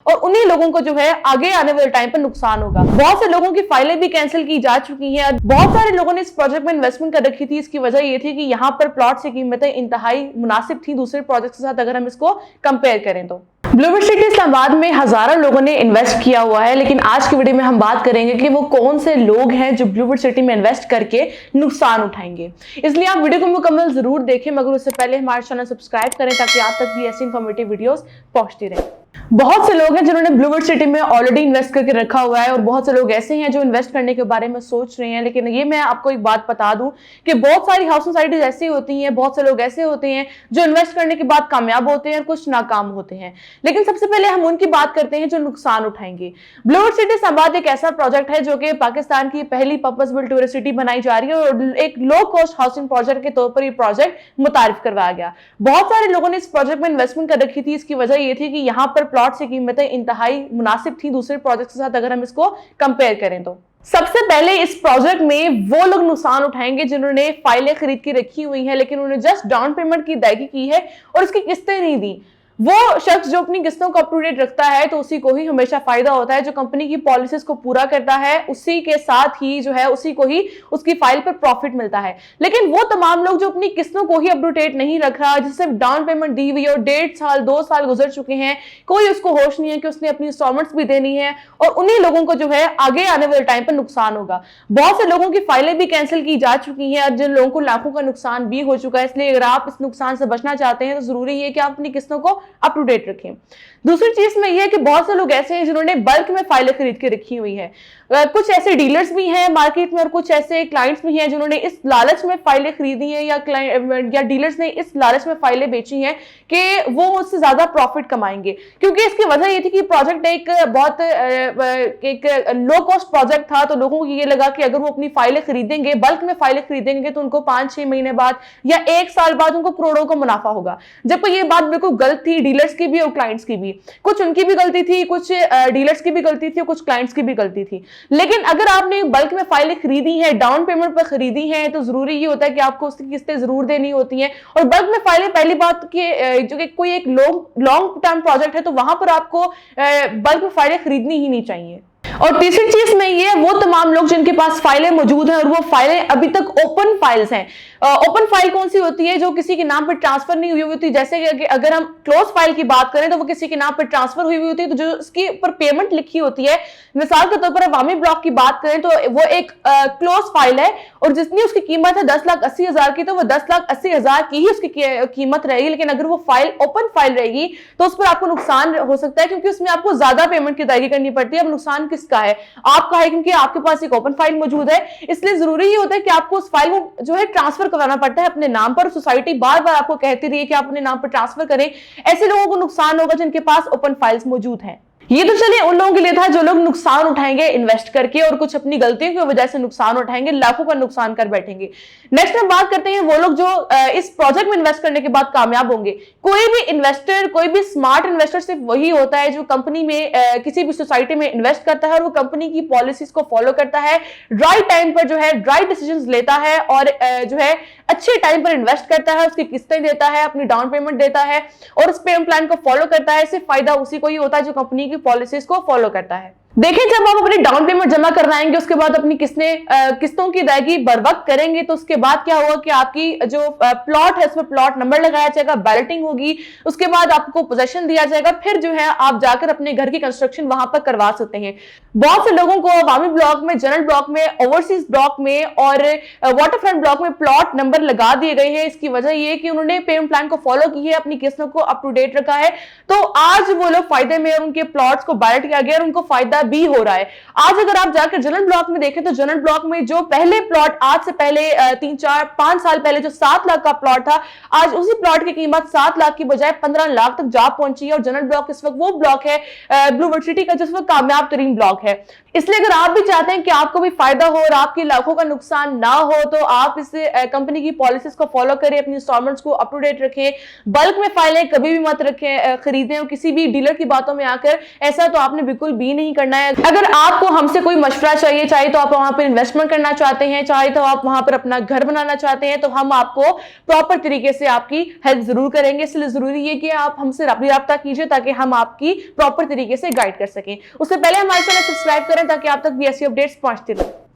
और उन्हीं लोगों को जो है आगे आने वाले टाइम पर नुकसान होगा। बहुत से लोगों की फाइलें भी कैंसिल की जा चुकी हैं। बहुत सारे लोगों ने इस प्रोजेक्ट में इन्वेस्टमेंट कर रखी थी। इसकी वजह ये थी कि यहाँ पर प्लॉट की कीमतें इंतहाई मुनासिब थी दूसरे प्रोजेक्ट के साथ, अगर हम इसको कंपेयर करें तो। ब्लूबर्ड सिटी इस्लामाबाद में हजारों लोगों ने इन्वेस्ट किया हुआ है, लेकिन आज की वीडियो में हम बात करेंगे कि वो कौन से लोग हैं जो ब्लूबर्ड सिटी में इन्वेस्ट करके नुकसान उठाएंगे। इसलिए आप वीडियो को मुकम्मल जरूर देखें, मगर उससे पहले हमारे चैनल सब्सक्राइब करें ताकि आप तक भी ऐसी इंफॉर्मेटिव वीडियोस पहुंचती रहे। बहुत से लोग हैं जिन्होंने ब्लूबर्ड सिटी में ऑलरेडी इन्वेस्ट करके रखा हुआ है और बहुत से लोग ऐसे हैं जो इन्वेस्ट करने के बारे में सोच रहे हैं। लेकिन ये मैं आपको एक बात बता दूं कि बहुत सारी हाउसिंग सोसाइटीज ऐसी होती हैं, बहुत से लोग ऐसे होते हैं जो इन्वेस्ट करने के बाद कामयाब होते हैं और कुछ नाकाम होते हैं। लेकिन सबसे पहले हम उनकी बात करते हैं जो नुकसान उठाएंगे। ब्लूबर्ड सिटी इस्लामाबाद एक ऐसा प्रोजेक्ट है जो कि पाकिस्तान की पहली पर्पस बिल्ट टूरिस्ट सिटी बनाई जा रही है और एक लो कॉस्ट हाउसिंग प्रोजेक्ट के तौर पर यह प्रोजेक्ट मुतारिफ करवाया गया। बहुत सारे लोगों ने इस प्रोजेक्ट में इन्वेस्टमेंट कर रखी थी। इसकी वजह यह थी कि यहाँ पर प्लॉट की कीमतें इंतहाई मुनासिब थी दूसरे प्रोजेक्ट के साथ, अगर हम इसको कंपेयर करें तो। सबसे पहले इस प्रोजेक्ट में वो लोग नुकसान उठाएंगे जिन्होंने फाइलें खरीद के रखी हुई हैं लेकिन उन्होंने जस्ट डाउन पेमेंट की अदायगी की है और उसकी किस्तें नहीं दी। वो शख्स जो अपनी किस्तों को अप टू डेट रखता है तो उसी को ही हमेशा फायदा होता है। जो कंपनी की पॉलिसीज को पूरा करता है उसी के साथ ही जो है उसी को ही उसकी फाइल पर प्रॉफिट मिलता है। लेकिन वो तमाम लोग जो अपनी किस्तों को ही अप टू डेट नहीं रख रहा, जिससे डाउन पेमेंट दी हुई और 1.5 साल 2 साल गुजर चुके हैं, कोई उसको होश नहीं है कि उसने अपनी इंस्टॉलमेंट्स भी देनी है, और उन्हीं लोगों को जो है आगे आने वाले टाइम पर नुकसान होगा। बहुत से लोगों की फाइलें भी कैंसिल की जा चुकी हैं, जिन लोगों को लाखों का नुकसान भी हो चुका है। इसलिए अगर आप इस नुकसान से बचना चाहते हैं तो जरूरी है कि आप अपनी किस्तों को अप टू डेट रखें। दूसरी चीज में यह है कि बहुत से लोग ऐसे हैं जिन्होंने बल्क में फाइलें खरीद के रखी हुई है। कुछ ऐसे डीलर्स भी हैं मार्केट में और कुछ ऐसे क्लाइंट्स भी हैं जिन्होंने इस लालच में फाइलें खरीदी हैं या डीलर्स ने इस लालच में फाइलें बेची हैं कि वो उससे ज्यादा प्रॉफिट कमाएंगे। क्योंकि इसकी वजह ये थी कि प्रोजेक्ट एक बहुत एक लो कॉस्ट प्रोजेक्ट था, तो लोगों को ये लगा कि अगर वो अपनी फाइलें खरीदेंगे, बल्क में फाइलें खरीदेंगे, तो उनको 5-6 महीने बाद या 1 साल बाद उनको करोड़ों का मुनाफा होगा। जबकि ये बात बिल्कुल गलत थी, डीलर्स की भी और क्लाइंट्स की भी। कुछ उनकी भी गलती थी, कुछ डीलर्स की भी गलती थी और कुछ क्लाइंट्स की भी गलती थथी। लेकिन अगर आपने बल्क में फाइलें खरीदी हैं, डाउन पेमेंट पर खरीदी हैं, तो जरूरी ये होता है कि आपको उसकी किस्तें जरूर देनी होती हैं। और बल्क में फाइलें, पहली बात कि जो कि कोई एक लॉन्ग टर्म प्रोजेक्ट है तो वहां पर आपको बल्क में फाइलें खरीदनी ही नहीं चाहिए। और तीसरी चीज में ये वो तमाम लोग जिनके पास फाइलें मौजूद हैं और वो फाइलें अभी तक ओपन फाइल्स हैं। ओपन फाइल कौन सी होती है? जो किसी के नाम पर ट्रांसफर नहीं हुई होती। जैसे कि अगर हम क्लोज फाइल की बात करें तो वो किसी के नाम पर ट्रांसफर हुई होती है, तो जो उसकी ऊपर पेमेंट लिखी होती है, मिसाल के तौर पर अवामी ब्लॉक की बात करें तो वो एक क्लोज फाइल है और जितनी उसकी कीमत है 10,80,000 की, तो वो 10,80,000 की ही उसकी कीमत रहेगी। लेकिन अगर वो फाइल ओपन फाइल रहेगी तो उस पर आपको नुकसान हो सकता है, क्योंकि उसमें आपको ज्यादा पेमेंट की अदायगी करनी पड़ती है। अब नुकसान किसका है? आपका है, क्योंकि आपके पास एक ओपन फाइल मौजूद है। इसलिए जरूरी ये होता है कि आपको उस फाइल को जो है ट्रांसफर कराना पड़ता है अपने नाम पर। सोसाइटी बार बार आपको कहती रही है कि आप अपने नाम पर ट्रांसफर करें। ऐसे लोगों को नुकसान होगा जिनके पास ओपन फाइल्स मौजूद हैं। ये तो चलिए उन लोगों के लिए था जो लोग नुकसान उठाएंगे इन्वेस्ट करके और कुछ अपनी गलतियों की वजह से नुकसान उठाएंगे, लाखों का नुकसान कर बैठेंगे। नेक्स्ट हम बात करते हैं वो लोग जो इस प्रोजेक्ट में इन्वेस्ट करने के बाद कामयाब होंगे। कोई भी इन्वेस्टर, कोई भी स्मार्ट इन्वेस्टर सिर्फ वही होता है जो कंपनी में किसी भी सोसाइटी में इन्वेस्ट करता है और वो कंपनी की पॉलिसीज को फॉलो करता है, राइट टाइम पर जो है राइट डिसीजंस लेता है और जो है अच्छे टाइम पर इन्वेस्ट करता है, उसकी किस्तें देता है, अपनी डाउन पेमेंट देता है और उस पेमेंट प्लान को फॉलो करता है। सिर्फ फायदा उसी को ही होता है जो कंपनी की पॉलिसीज को फॉलो करता है। देखिए, जब आप अपनी डाउन पेमेंट जमा करवाएंगे, उसके बाद अपनी किस्तों की अदायगी बर वक्त करेंगे, तो उसके बाद क्या होगा कि आपकी जो प्लॉट है उसमें प्लॉट नंबर लगाया जाएगा, बैलेटिंग होगी, उसके बाद आपको पोजेशन दिया जाएगा, फिर जो है आप जाकर अपने घर की कंस्ट्रक्शन वहां पर करवा सकते हैं। बहुत से लोगों को अवामी ब्लॉक में, जनरल ब्लॉक में, ओवरसीज ब्लॉक में और वाटरफ्रंट ब्लॉक में प्लॉट नंबर लगा दिए गए हैं। इसकी वजह यह कि उन्होंने पेमेंट प्लान को फॉलो की है, अपनी किस्तों को अप टू डेट रखा है, तो आज वो लोग फायदे में और उनके प्लॉट्स को बैलेट किया गया और उनको फायदा भी हो रहा है। आज अगर आप जाकर जनरल ब्लॉक में देखें तो जनरल ब्लॉक में जो पहले प्लॉट, आज से पहले 3, 4, 5 साल पहले जो 7 लाख का प्लॉट था, आज उसी प्लॉट की कीमत 7 लाख की बजाय 15 लाख तक जा पहुंची है। और जनरल ब्लॉक इस वक्त वो ब्लॉक है ब्लूबर्ड सिटी का जिस वक्त कामयाब तरीन ब्लॉक है। इसलिए अगर आप भी चाहते हैं कि आपको भी फायदा हो और आपके लाखों का नुकसान ना हो, तो आप इस कंपनी की पॉलिसीज को फॉलो करें, अपनी इंस्टॉलमेंट्स को अप टू डेट रखें, बल्क में फाइलें कभी भी मत रखें खरीदें और किसी भी डीलर की बातों में आकर। ऐसा तो आपने बिल्कुल भी नहीं करना है। अगर आपको हमसे कोई मशवरा चाहिए, चाहे तो आप वहां पर इन्वेस्टमेंट करना चाहते हैं, चाहे तो आप वहां पर अपना घर बनाना चाहते हैं, तो हम आपको प्रॉपर तरीके से आपकी हेल्प जरूर करेंगे। इसलिए जरूरी है कि आप हमसे राब्ता कीजिए ताकि हम आपकी प्रॉपर तरीके से गाइड कर सकें। उससे पहले हमारे चैनल सब्सक्राइब करें ताकि आप तक भी ऐसी अपडेट्स पहुंचती रहें।